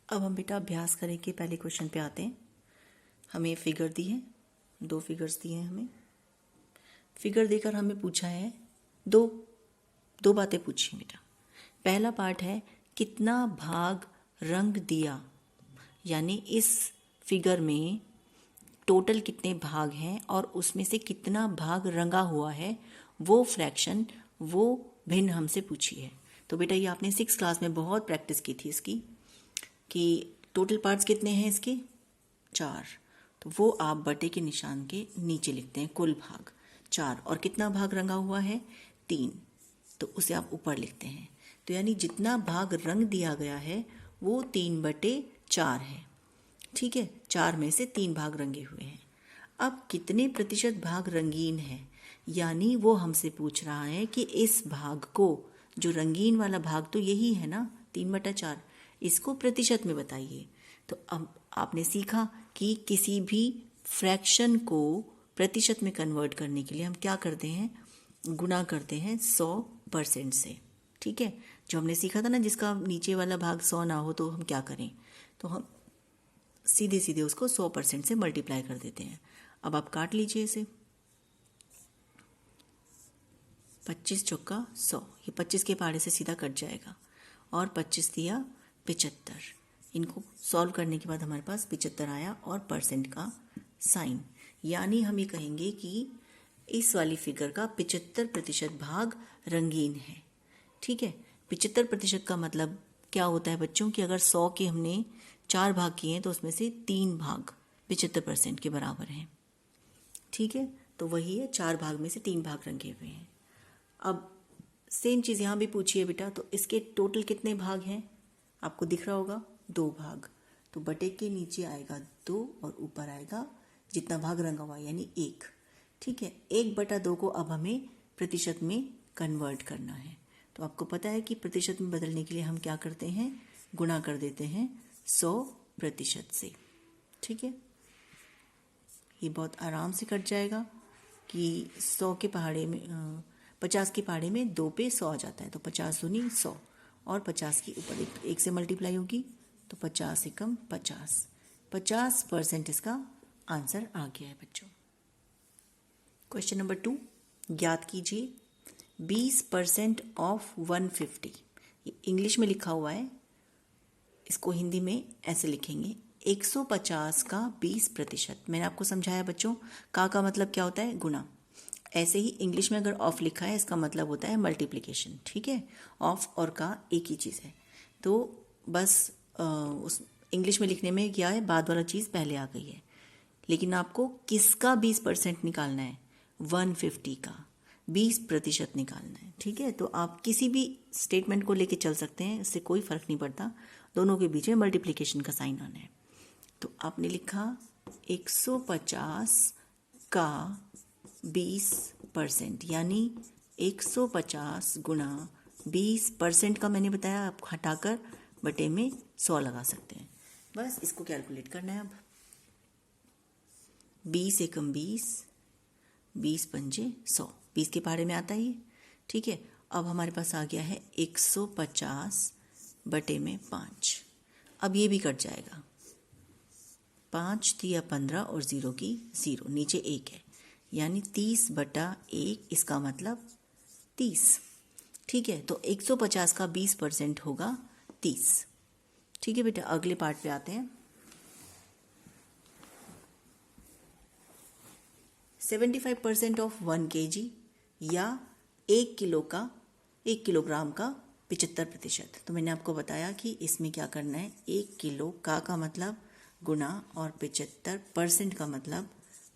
अब हम बेटा अभ्यास करें कि पहले क्वेश्चन पे आते हैं। हमें फिगर दी है, दो फिगर्स दिए हैं हमें। फिगर देकर हमें पूछा है दो दो बातें पूछी हैं बेटा। पहला पार्ट है कितना भाग रंग दिया, यानी इस फिगर में टोटल कितने भाग हैं और उसमें से कितना भाग रंगा हुआ है, वो फ्रैक्शन, वो भिन्न हमसे पूछी है। तो बेटा ये आपने 6th क्लास में बहुत प्रैक्टिस की थी इसकी, कि टोटल पार्ट्स कितने हैं इसके 4। तो वो आप बटे के निशान के नीचे लिखते हैं, कुल भाग 4, और कितना भाग रंगा हुआ है 3, तो उसे आप ऊपर लिखते हैं। तो यानी जितना भाग रंग दिया गया है वो 3/4 है। ठीक है, 4 में से 3 भाग रंगे हुए हैं। अब कितने प्रतिशत भाग रंगीन है, यानी वो हमसे पूछ रहा है कि इस भाग को, जो रंगीन वाला भाग तो यही है ना 3/4, इसको प्रतिशत में बताइए। तो अब आपने सीखा कि किसी भी फ्रैक्शन को प्रतिशत में कन्वर्ट करने के लिए हम क्या करते हैं, गुणा करते हैं 100% से। ठीक है, जो हमने सीखा था ना, जिसका नीचे वाला भाग 100 ना हो तो हम क्या करें, तो हम सीधे सीधे उसको 100% से मल्टीप्लाई कर देते हैं। अब आप काट लीजिए इसे, 25 चौका 100, ये 25 के पहाड़े से सीधा कट जाएगा, और 25 दिया 75। इनको सॉल्व करने के बाद हमारे पास 75 आया और परसेंट का साइन, यानी हम ये कहेंगे कि इस वाली फिगर का 75% भाग रंगीन है। ठीक है, 75% का मतलब क्या होता है बच्चों, कि अगर 100 के हमने 4 भाग किए हैं तो उसमें से 3 भाग 75% के बराबर हैं। ठीक है, तो वही है, 4 भाग में से 3 भाग रंगे हुए हैं। अब सेम चीज़ यहाँ भी पूछी है बेटा, तो इसके टोटल कितने भाग हैं आपको दिख रहा होगा, 2 भाग। तो बटे के नीचे आएगा 2 और ऊपर आएगा जितना भाग रंगा हुआ यानी 1। ठीक है, 1/2 को अब हमें प्रतिशत में कन्वर्ट करना है। तो आपको पता है कि प्रतिशत में बदलने के लिए हम क्या करते हैं, गुणा कर देते हैं 100% से। ठीक है, ये बहुत आराम से कट जाएगा कि 100 के पहाड़े में 50 के पहाड़े में 2 पे 100 आ जाता है, तो 50 दूनी 100, और 50 की ऊपर एक से मल्टीप्लाई होगी, तो 50 एकम 50, 50% इसका आंसर आ गया है बच्चों। क्वेश्चन नंबर 2, ज्ञात कीजिए 20% ऑफ 150। ये इंग्लिश में लिखा हुआ है, इसको हिंदी में ऐसे लिखेंगे 150 का 20%। मैंने आपको समझाया बच्चों, का मतलब क्या होता है, गुना। ऐसे ही इंग्लिश में अगर ऑफ लिखा है इसका मतलब होता है मल्टीप्लिकेशन। ठीक है, ऑफ और का एक ही चीज़ है। तो बस उस इंग्लिश में लिखने में क्या है, बाद वाला चीज़ पहले आ गई है, लेकिन आपको किसका 20% निकालना है, 150 का 20% निकालना है। ठीक है, तो आप किसी भी स्टेटमेंट को लेके चल सकते हैं, इससे कोई फर्क नहीं पड़ता, दोनों के बीच में मल्टीप्लिकेशन का साइन आना है। तो आपने लिखा 150 का 20%, यानी 150 गुणा 20% का मैंने बताया, आप हटाकर बटे में 100 लगा सकते हैं। बस इसको कैलकुलेट करना है। अब 20 एकम 20, 20 पंजे 100, 20 के पहाड़े में आता ही। ठीक है, अब हमारे पास आ गया है 150 बटे में 5। अब ये भी कट जाएगा, 5 दिया 15 और 0 की 0, नीचे 1 है, यानी 30/1, इसका मतलब 30। ठीक है, तो 150 का 20% होगा 30। ठीक है बेटा, अगले पार्ट पे आते हैं। 75% ऑफ 1 kg, या 1 किलोग्राम का 75%। तो मैंने आपको बताया कि इसमें क्या करना है, 1 किलो का मतलब गुना, और 75% का मतलब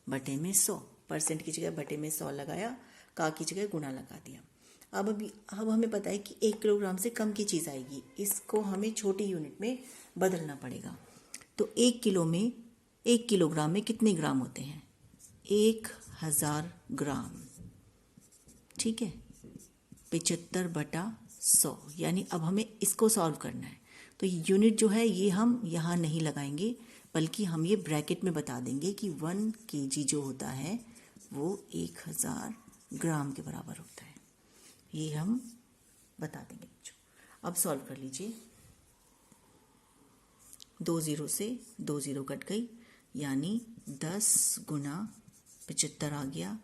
बटे में 100। परसेंट की जगह बटे में 100 लगाया, का की जगह गुना लगा दिया। अब हमें पता है कि 1 किलोग्राम से कम की चीज़ आएगी, इसको हमें छोटी यूनिट में बदलना पड़ेगा। तो 1 किलोग्राम में कितने ग्राम होते हैं, 1000 ग्राम। ठीक है, 75/100, यानी अब हमें इसको सॉल्व करना है। तो यूनिट जो है ये हम यहाँ नहीं लगाएंगे, बल्कि हम ये ब्रैकेट में बता देंगे कि 1 kg जो होता है वो 1000 ग्राम के बराबर होता है, ये हम बता देंगे बच्चों। अब सॉल्व कर लीजिए। 2 ज़ीरो से 2 ज़ीरो कट गई, यानी 10 गुना 75 आ गया,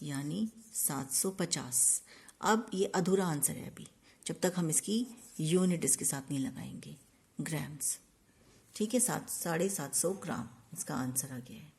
यानी 750। अब ये अधूरा आंसर है अभी, जब तक हम इसकी यूनिट इसके साथ नहीं लगाएंगे, ग्राम्स। ठीक है, 750 ग्राम इसका आंसर आ गया है।